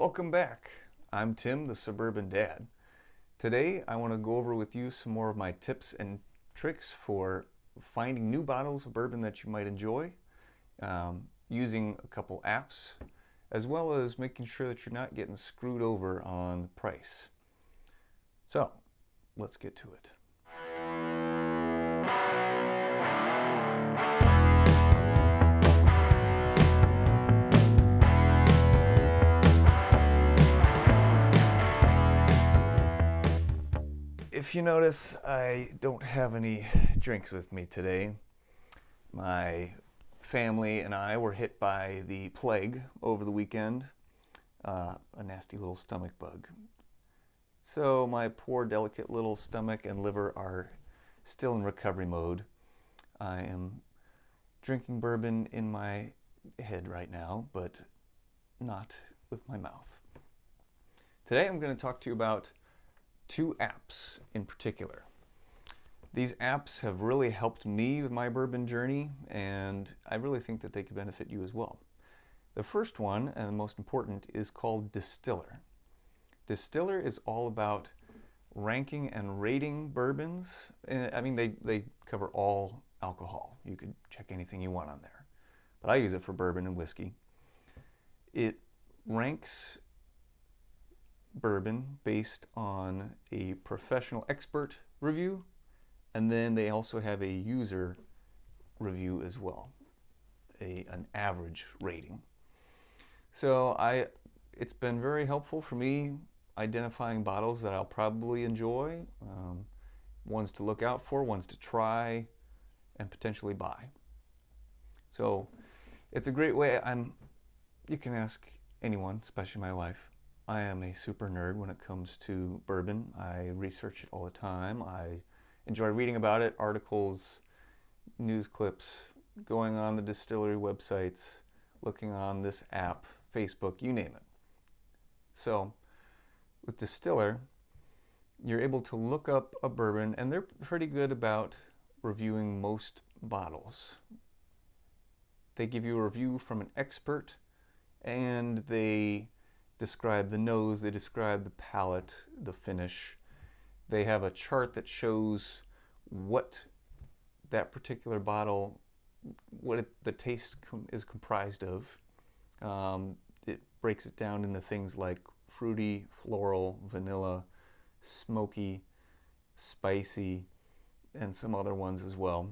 Welcome back. I'm Tim, the Suburban Dad. Today I want to go over with you some more of my tips and tricks for finding new bottles of bourbon that you might enjoy, using a couple apps, as well as making sure that you're not getting screwed over on the price. So, let's get to it. If you notice, I don't have any drinks with me today. My family and I were hit by the plague over the weekend, a nasty little stomach bug. So my poor delicate little stomach and liver are still in recovery mode. I am drinking bourbon in my head right now, but not with my mouth. Today I'm going to talk to you about two apps in particular. These apps have really helped me with my bourbon journey, and I really think that they could benefit you as well. The first one, and the most important, is called Distiller. Distiller is all about ranking and rating bourbons. I mean, they cover all alcohol. You could check anything you want on there. But I use it for bourbon and whiskey. It ranks bourbon based on a professional expert review, and then they also have a user review as well, an average rating. So it's been very helpful for me identifying bottles that I'll probably enjoy, ones to look out for, ones to try, and potentially buy. So it's a great way. You can ask anyone, especially my wife. I am a super nerd when it comes to bourbon. I research it all the time. I enjoy reading about it, articles, news clips, going on the distillery websites, looking on this app, Facebook, you name it. So with Distiller, you're able to look up a bourbon, and they're pretty good about reviewing most bottles. They give you a review from an expert, and they describe the nose, they describe the palate, the finish. They have a chart that shows what that particular bottle, the taste is comprised of. It breaks it down into things like fruity, floral, vanilla, smoky, spicy, and some other ones as well.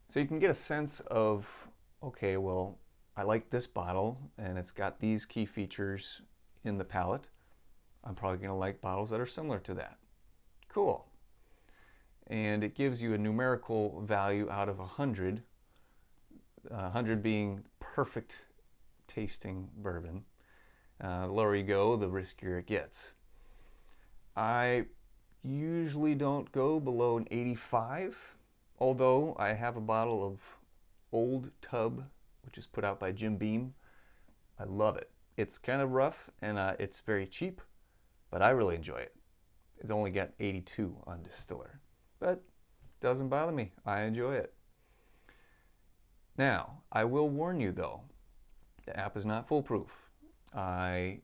So you can get a sense of, okay, well, I like this bottle and it's got these key features in the palate. I'm probably going to like bottles that are similar to that. Cool. And it gives you a numerical value out of 100, 100 being perfect tasting bourbon. The lower you go, the riskier it gets. I usually don't go below an 85, although I have a bottle of Old Tub, which is put out by Jim Beam. I love it. It's kind of rough and it's very cheap, but I really enjoy it. It's only got 82 on Distiller, but it doesn't bother me. I enjoy it. Now, I will warn you though, the app is not foolproof. I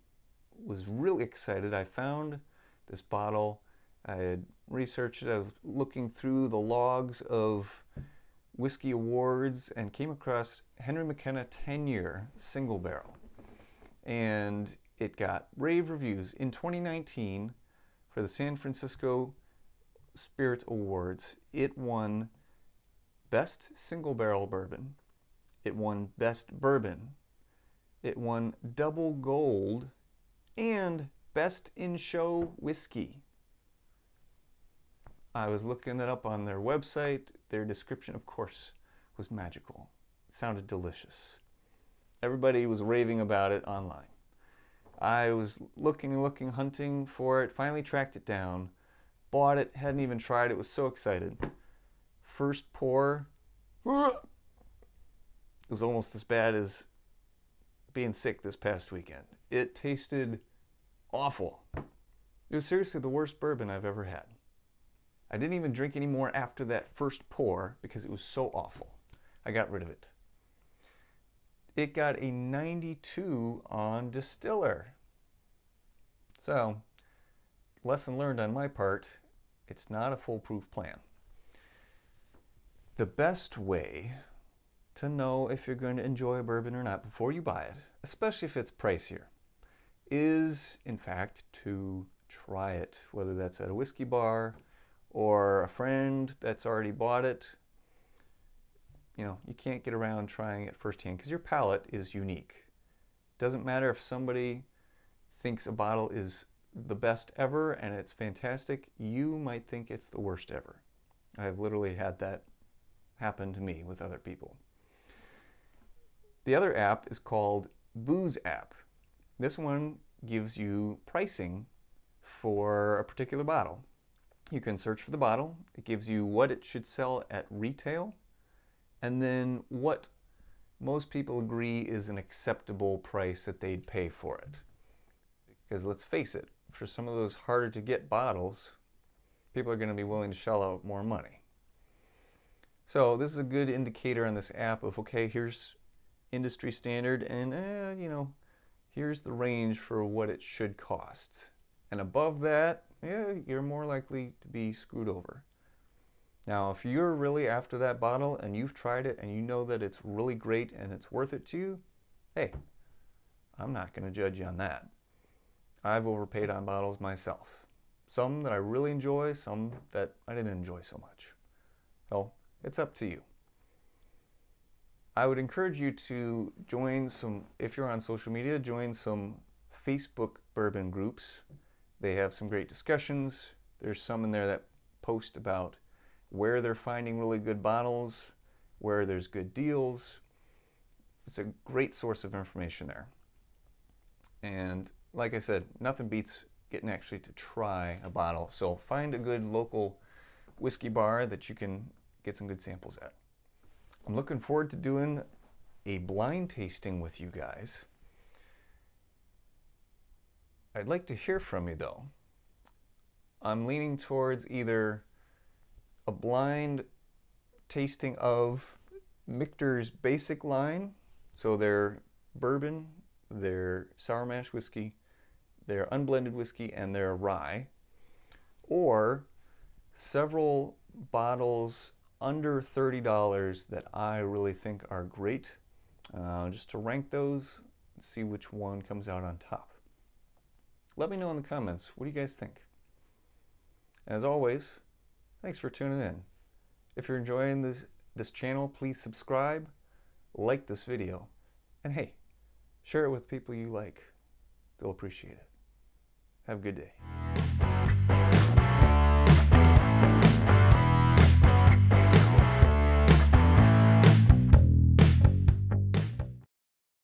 was really excited. I found this bottle. I had researched it. I was looking through the logs of whiskey awards and came across Henry McKenna 10-year single barrel, and it got rave reviews. In 2019 for the San Francisco Spirits Awards, it won Best Single Barrel Bourbon, it won Best Bourbon, it won Double Gold, and Best in Show Whiskey. I was looking it up on their website. Their description, of course, was magical. It sounded delicious. Everybody was raving about it online. I was looking, hunting for it, finally tracked it down, bought it, hadn't even tried it, was so excited. First pour, it was almost as bad as being sick this past weekend. It tasted awful. It was seriously the worst bourbon I've ever had. I didn't even drink any more after that first pour because it was so awful. I got rid of it. it got a 92 on Distiller. So, lesson learned on my part, it's not a foolproof plan. The best way to know if you're going to enjoy a bourbon or not before you buy it, especially if it's pricier, is in fact to try it, whether that's at a whiskey bar or a friend that's already bought it. You know, you can't get around trying it firsthand because your palate is unique. Doesn't matter if somebody thinks a bottle is the best ever and it's fantastic, you might think it's the worst ever. I've literally had that happen to me with other people. The other app is called Booze App. This one gives you pricing for a particular bottle. You can search for the bottle. It gives you what it should sell at retail, and then what most people agree is an acceptable price that they'd pay for it. Because let's face it, for some of those harder to get bottles, people are going to be willing to shell out more money. So this is a good indicator on this app of, okay, here's industry standard, and you know, here's the range for what it should cost. And above that, you're more likely to be screwed over. Now, if you're really after that bottle and you've tried it and you know that it's really great and it's worth it to you, hey, I'm not going to judge you on that. I've overpaid on bottles myself. Some that I really enjoy, some that I didn't enjoy so much. So, it's up to you. I would encourage you to join some, if you're on social media, join some Facebook bourbon groups. They have some great discussions. There's some in there that post about where they're finding really good bottles, where there's good deals. It's a great source of information there. And like I said, nothing beats getting actually to try a bottle. So find a good local whiskey bar that you can get some good samples at. I'm looking forward to doing a blind tasting with you guys. I'd like to hear from you though. I'm leaning towards either a blind tasting of Michter's basic line, so their bourbon, their sour mash whiskey, their unblended whiskey, and their rye, or several bottles under $30 that I really think are great, just to rank those and see which one comes out on top. Let me know in the comments, what do you guys think? As always, thanks for tuning in. If you're enjoying this channel, please subscribe, like this video, and hey, share it with people you like. They'll appreciate it. Have a good day.